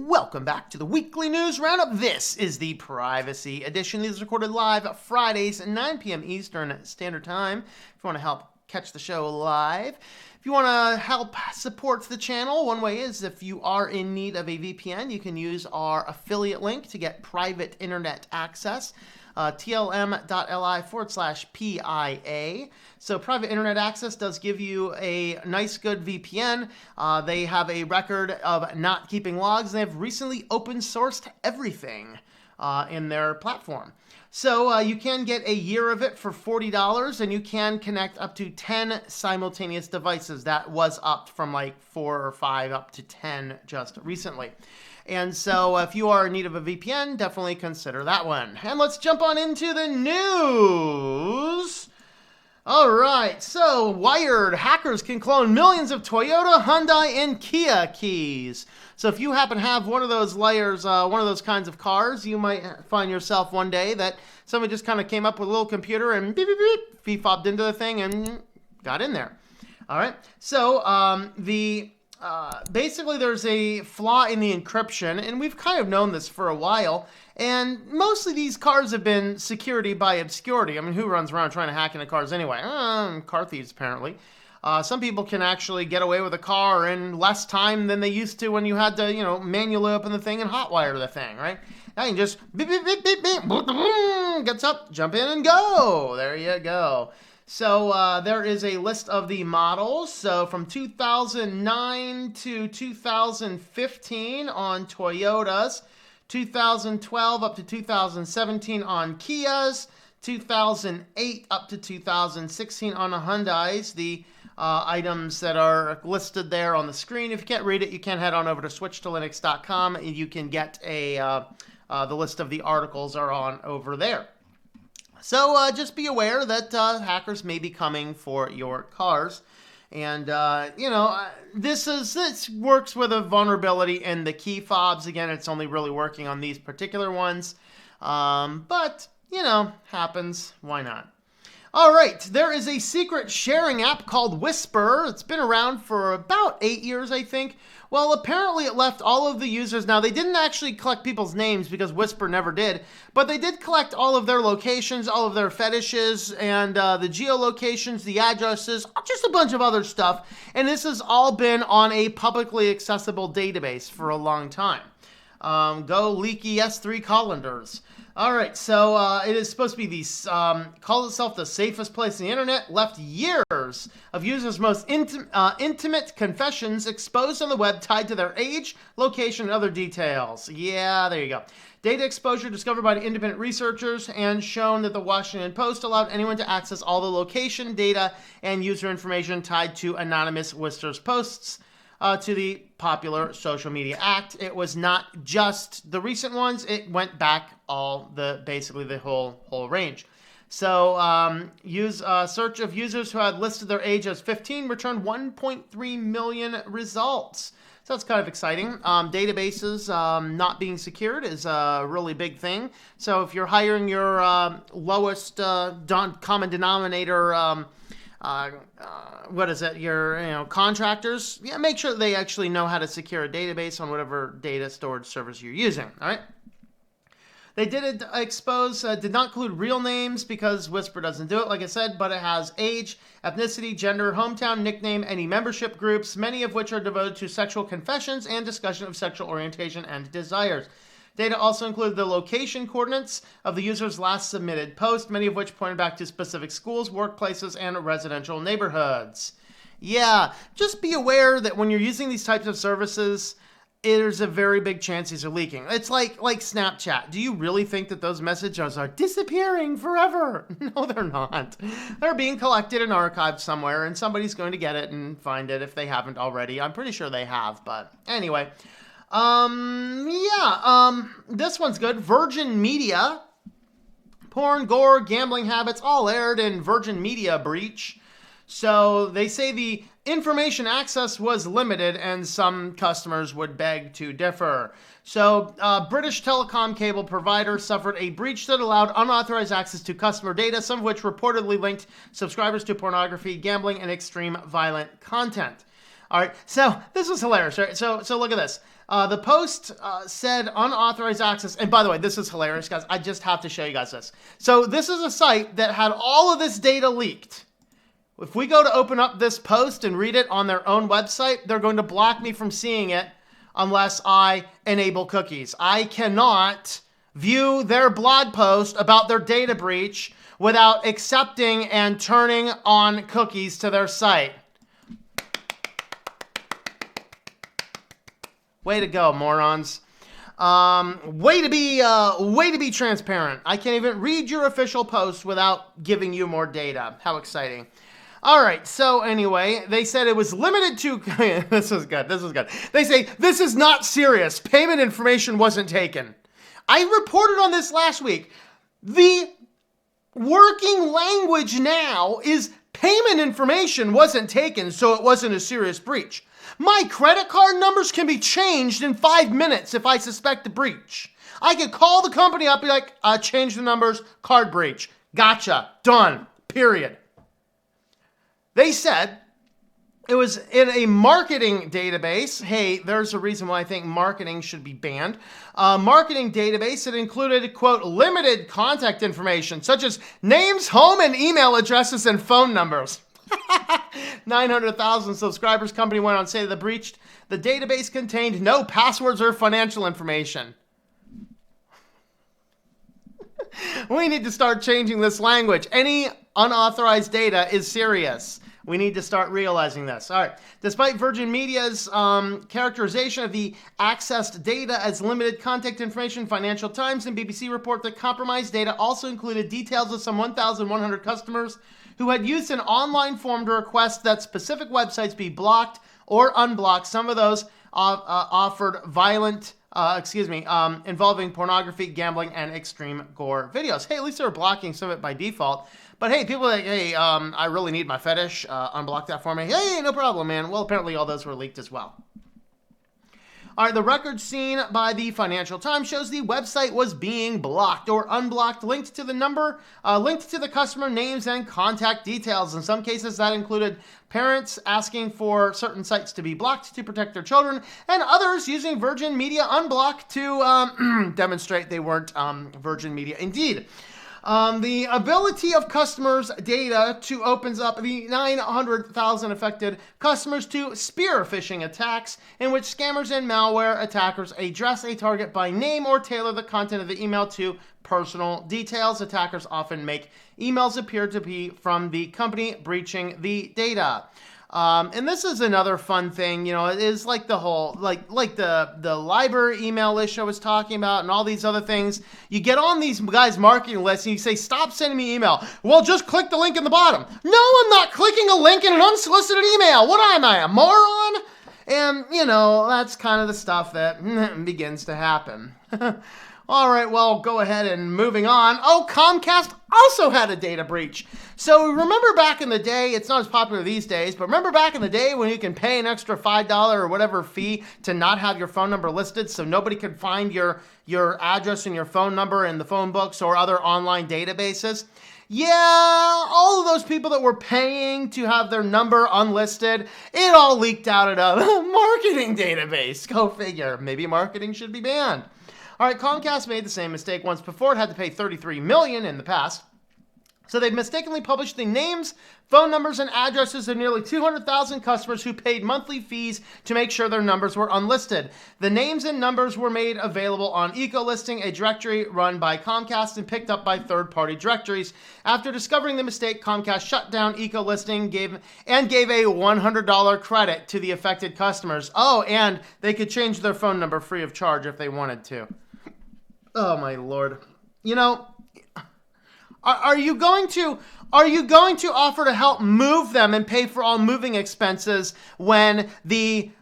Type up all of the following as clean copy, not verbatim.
Welcome back to the weekly news roundup. This is the privacy edition. This is recorded live Fridays at 9 p.m. Eastern Standard Time. If you want to help catch the show live, if you want to help support the channel, one way is if you are in need of a VPN, you can use our affiliate link to get private internet access. tlm.li/PIA. So private internet access does give you a nice, good VPN. They have a record of not keeping logs. They have recently open sourced everything in their platform. So you can get a year of it for $40, and you can connect up to 10 simultaneous devices. That was up from like 4 or 5 up to 10 just recently. And so if you are in need of a VPN, definitely consider that one. And let's jump on into the news. All right, so Wired, hackers can clone millions of Toyota, Hyundai, and Kia keys. So if you happen to have one of those layers, one of those kinds of cars, you might find yourself one day that somebody just kind of came up with a little computer and beep, beep, beep, fee-fobbed into the thing and got in there. All right, so basically there's a flaw in the encryption, and we've kind of known this for a while, and mostly these cars have been security by obscurity. I mean, who runs around trying to hack into cars anyway? Car thieves, apparently. Some people can actually get away with a car in less time than they used to when you had to, manually open the thing and hotwire the thing, right? Now you can just beep, beep, beep, beep, beep, gets up, jump in and go. There you go. So there is a list of the models. So from 2009 to 2015 on Toyotas, 2012 up to 2017 on Kias, 2008 up to 2016 on the Hyundais. The items that are listed there on the screen. If you can't read it, you can head on over to switchedtolinux.com and you can get the list of the articles are on over there. So just be aware that hackers may be coming for your cars. And, this works with a vulnerability in the key fobs. Again, it's only really working on these particular ones. But, happens. Why not? All right, there is a secret sharing app called Whisper. It's been around for about 8 years, I think. Well, apparently it left all of the users. Now, they didn't actually collect people's names because Whisper never did, but they did collect all of their locations, all of their fetishes, and the geolocations, the addresses, just a bunch of other stuff. And this has all been on a publicly accessible database for a long time. Go leaky S3 colanders. All right, so it is supposed to be calls itself the safest place on the internet, left years of users' most intimate confessions exposed on the web tied to their age, location, and other details. Yeah, there you go. Data exposure discovered by the independent researchers and shown that the Washington Post allowed anyone to access all the location, data, and user information tied to anonymous Whisper's posts. To the popular social media act. It was not just the recent ones, it went back basically the whole range. So search of users who had listed their age as 15 returned 1.3 million results. So that's kind of exciting. Databases not being secured is a really big thing. So if you're hiring your lowest common denominator your contractors, make sure that they actually know how to secure a database on whatever data storage service you're using, all right? They did not include real names because Whisper doesn't do it, like I said, but it has age, ethnicity, gender, hometown, nickname, any membership groups, many of which are devoted to sexual confessions and discussion of sexual orientation and desires. Data also include the location coordinates of the user's last submitted post, many of which pointed back to specific schools, workplaces, and residential neighborhoods. Yeah, just be aware that when you're using these types of services, there's a very big chance these are leaking. It's like Snapchat. Do you really think that those messages are disappearing forever? No, they're not. They're being collected and archived somewhere, and somebody's going to get it and find it if they haven't already. I'm pretty sure they have, but anyway. This one's good. Virgin Media. Porn, gore, gambling habits, all aired in Virgin Media breach. So they say the information access was limited and some customers would beg to differ. So British telecom cable provider suffered a breach that allowed unauthorized access to customer data, some of which reportedly linked subscribers to pornography, gambling, and extreme violent content. All right, so this was hilarious, right? So look at this. The post said unauthorized access. And by the way, this is hilarious, guys. I just have to show you guys this. So this is a site that had all of this data leaked. If we go to open up this post and read it on their own website, they're going to block me from seeing it unless I enable cookies. I cannot view their blog post about their data breach without accepting and turning on cookies to their site. Way to go, morons. Way to be transparent. I can't even read your official post without giving you more data. How exciting. All right, so anyway, they said it was limited to, this is good. They say, this is not serious. Payment information wasn't taken. I reported on this last week. The working language now is payment information wasn't taken, so it wasn't a serious breach. My credit card numbers can be changed in 5 minutes if I suspect a breach. I could call the company up and be like, change the numbers, card breach. Gotcha, done, period. They said it was in a marketing database. Hey, there's a reason why I think marketing should be banned. Marketing database that included, quote, limited contact information, such as names, home, and email addresses, and phone numbers. 900,000 subscribers. Company went on to say the database contained no passwords or financial information. We need to start changing this language. Any unauthorized data is serious. We need to start realizing this. All right. Despite Virgin Media's characterization of the accessed data as limited contact information, Financial Times and BBC report that compromised data also included details of some 1,100 customers who had used an online form to request that specific websites be blocked or unblocked. Some of those offered involving pornography, gambling, and extreme gore videos. Hey, at least they were blocking some of it by default. But hey, people are like, hey, I really need my fetish. Unblock that for me. Hey, no problem, man. Well, apparently all those were leaked as well. All right, the record seen by the Financial Times shows the website was being blocked or unblocked, linked to the customer names and contact details. In some cases, that included parents asking for certain sites to be blocked to protect their children, and others using Virgin Media Unblock to demonstrate they weren't Virgin Media indeed. The ability of customers' data to opens up the 900,000 affected customers to spear phishing attacks in which scammers and malware attackers address a target by name or tailor the content of the email to personal details. Attackers often make emails appear to be from the company breaching the data. And this is another fun thing, it is like the whole, like the library email list I was talking about and all these other things. You get on these guys' marketing lists and you say, stop sending me email. Well, just click the link in the bottom. No, I'm not clicking a link in an unsolicited email. What am I, a moron? And, that's kind of the stuff that begins to happen. All right, well, go ahead and moving on. Oh, Comcast also had a data breach. So remember back in the day, it's not as popular these days, but remember back in the day when you can pay an extra $5 or whatever fee to not have your phone number listed so nobody could find your address and your phone number in the phone books or other online databases? Yeah, all of those people that were paying to have their number unlisted, it all leaked out at a marketing database. Go figure. Maybe marketing should be banned. All right, Comcast made the same mistake once before. It had to pay $33 million in the past. So they mistakenly published the names, phone numbers, and addresses of nearly 200,000 customers who paid monthly fees to make sure their numbers were unlisted. The names and numbers were made available on EcoListing, a directory run by Comcast and picked up by third-party directories. After discovering the mistake, Comcast shut down EcoListing gave a $100 credit to the affected customers. Oh, and they could change their phone number free of charge if they wanted to. Oh, my Lord. Are you going to offer to help move them and pay for all moving expenses when the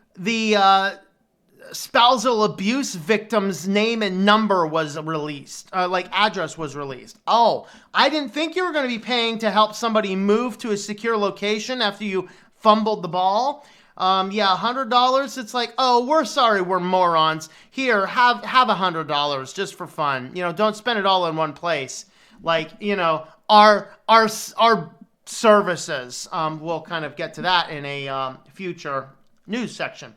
spousal abuse victim's name and number was released, address was released? Oh, I didn't think you were going to be paying to help somebody move to a secure location after you fumbled the ball. $100. It's like, oh, we're sorry, we're morons. Here, have $100 just for fun. Don't spend it all in one place. Our services. We'll kind of get to that in a future news section.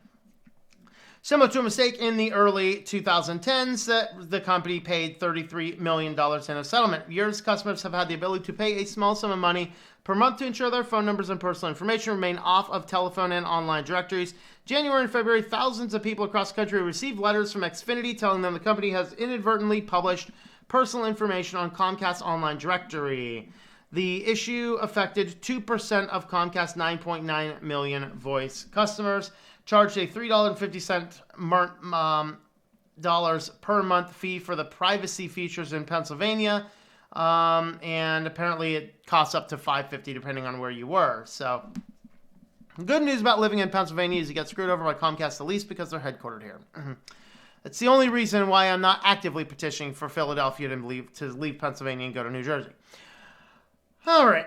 Similar to a mistake in the early 2010s that the company paid $33 million in a settlement. Years customers have had the ability to pay a small sum of money per month to ensure their phone numbers and personal information remain off of telephone and online directories. January and February, thousands of people across the country received letters from Xfinity telling them the company has inadvertently published personal information on Comcast online directory. The per affected 2% of Comcast 9.9 million voice customers. Charged a $3.50 dollars per month fee for the privacy features in Pennsylvania, and apparently it costs up to $5.50 depending on where you were. So, good news about living in Pennsylvania is you get screwed over by Comcast the least because they're headquartered here. That's the only reason why I'm not actively petitioning for Philadelphia to leave Pennsylvania and go to New Jersey. All right.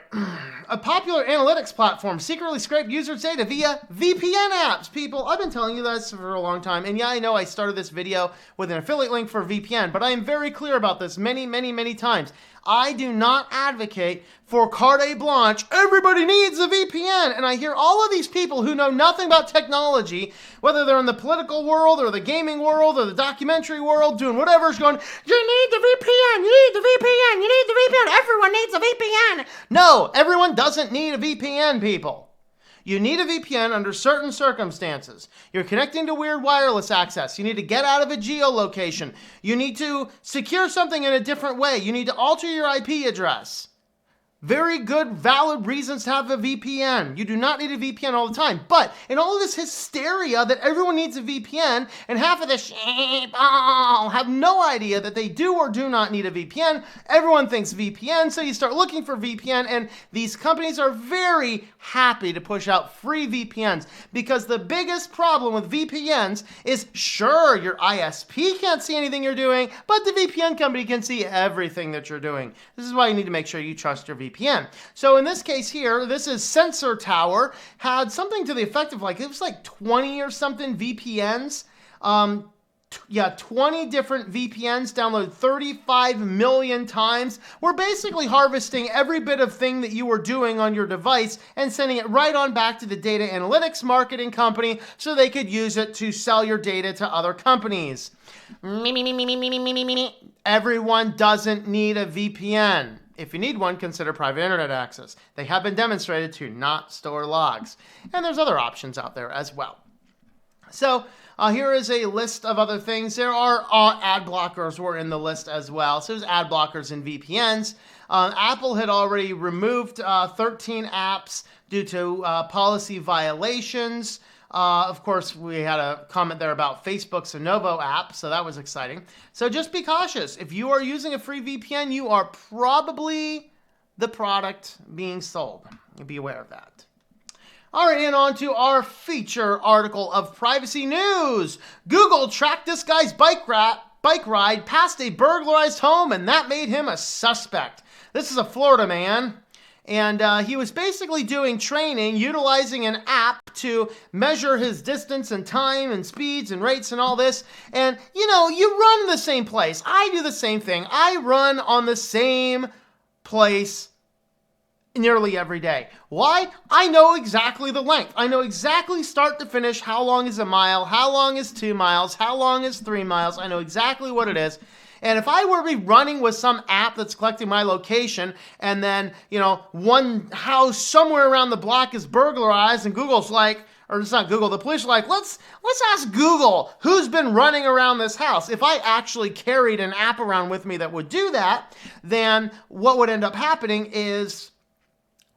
A popular analytics platform secretly scraped users' data via VPN apps. People, I've been telling you this for a long time. And yeah, I know I started this video with an affiliate link for VPN, but I am very clear about this many times. I do not advocate for carte blanche. Everybody needs a VPN. And I hear all of these people who know nothing about technology, whether they're in the political world or the gaming world or the documentary world, doing whatever's going, you need the VPN, you need the VPN, you need the VPN. Everyone needs a VPN. No, everyone doesn't need a VPN, people. You need a VPN under certain circumstances. You're connecting to weird wireless access. You need to get out of a geolocation. You need to secure something in a different way. You need to alter your IP address. Very good, valid reasons to have a VPN. You do not need a VPN all the time. But in all of this hysteria that everyone needs a VPN, and half of the sheep have no idea that they do or do not need a VPN, everyone thinks VPN, so you start looking for VPN, and these companies are very happy to push out free VPNs, because the biggest problem with VPNs is, sure, your ISP can't see anything you're doing, but the VPN company can see everything that you're doing. This is why you need to make sure you trust your VPN. So in this case here, this is Sensor Tower, had something to the effect of it was like 20 or something VPNs. 20 different VPNs downloaded 35 million times. We're basically harvesting every bit of thing that you were doing on your device and sending it right on back to the data analytics marketing company so they could use it to sell your data to other companies. Everyone doesn't need a VPN. If you need one, consider private internet access. They have been demonstrated to not store logs. And there's other options out there as well. So here is a list of other things. There are ad blockers were in the list as well. So there's ad blockers and VPNs. Apple had already removed 13 apps due to policy violations. Of course, we had a comment there about Facebook's Lenovo app, so that was exciting. So just be cautious. If you are using a free VPN, you are probably the product being sold. Be aware of that. All right, and on to our feature article of privacy news. Google tracked this guy's bike ride past a burglarized home, and that made him a suspect. This is a Florida man. And he was basically doing training, utilizing an app to measure his distance and time and speeds and rates and all this. And, you run the same place. I do the same thing. I run on the same place nearly every day. Why? I know exactly the length. I know exactly start to finish how long is a mile, how long is 2 miles, how long is 3 miles. I know exactly what it is. And if I were to be running with some app that's collecting my location and then, one house somewhere around the block is burglarized and Google's like, or it's not Google, the police are like, let's ask Google who's been running around this house. If I actually carried an app around with me that would do that, then what would end up happening is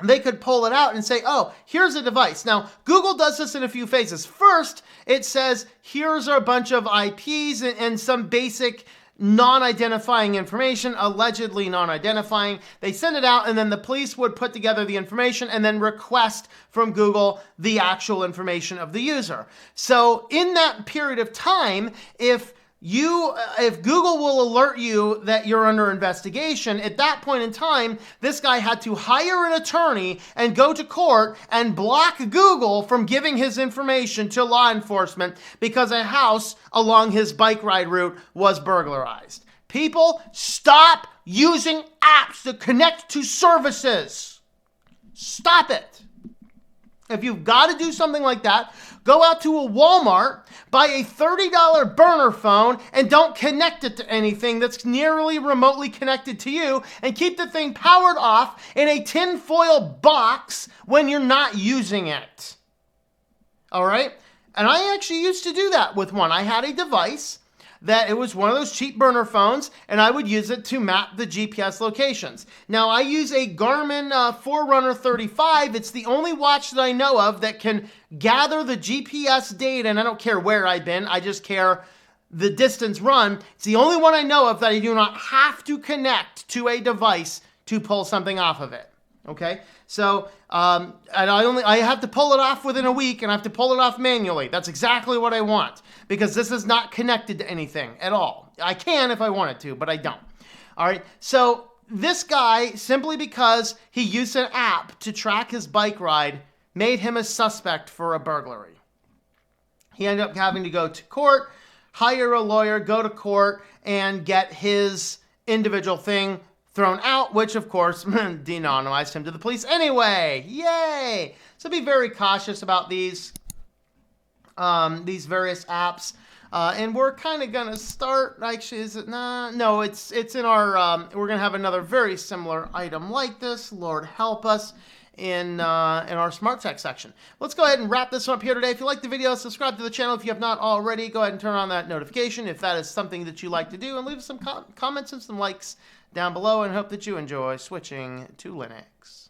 they could pull it out and say, oh, here's a device. Now, Google does this in a few phases. First, it says, here's a bunch of IPs and some basic non-identifying information, allegedly non-identifying. They send it out, and then the police would put together the information and then request from Google the actual information of the user. So in that period of time, if Google will alert you that you're under investigation, at that point in time, this guy had to hire an attorney and go to court and block Google from giving his information to law enforcement because a house along his bike ride route was burglarized. People, stop using apps to connect to services. Stop it. If you've got to do something like that, go out to a Walmart, buy a $30 burner phone, and don't connect it to anything that's nearly remotely connected to you, and keep the thing powered off in a tinfoil box when you're not using it. All right? And I actually used to do that with one. I had a device that it was one of those cheap burner phones, and I would use it to map the GPS locations. Now, I use a Garmin Forerunner 35. It's the only watch that I know of that can gather the GPS data, and I don't care where I've been. I just care the distance run. It's the only one I know of that I do not have to connect to a device to pull something off of it. Okay, so and I have to pull it off within a week, and I have to pull it off manually. That's exactly what I want, because this is not connected to anything at all. I can if I wanted to, but I don't. All right, so this guy, simply because he used an app to track his bike ride, made him a suspect for a burglary. He ended up having to go to court, hire a lawyer, go to court, and get his individual thing thrown out, which of course de-anonymized him to the police anyway. Yay! So be very cautious about these various apps. And we're kind of gonna start. Actually, is it? No. It's in our. We're gonna have another very similar item like this. Lord help us. In our smart tech section. Let's go ahead and wrap this one up here today. If you like the video, subscribe to the channel if you have not already. Go ahead and turn on that notification if that is something that you like to do, and leave some comments and some likes down below, and hope that you enjoy switching to Linux.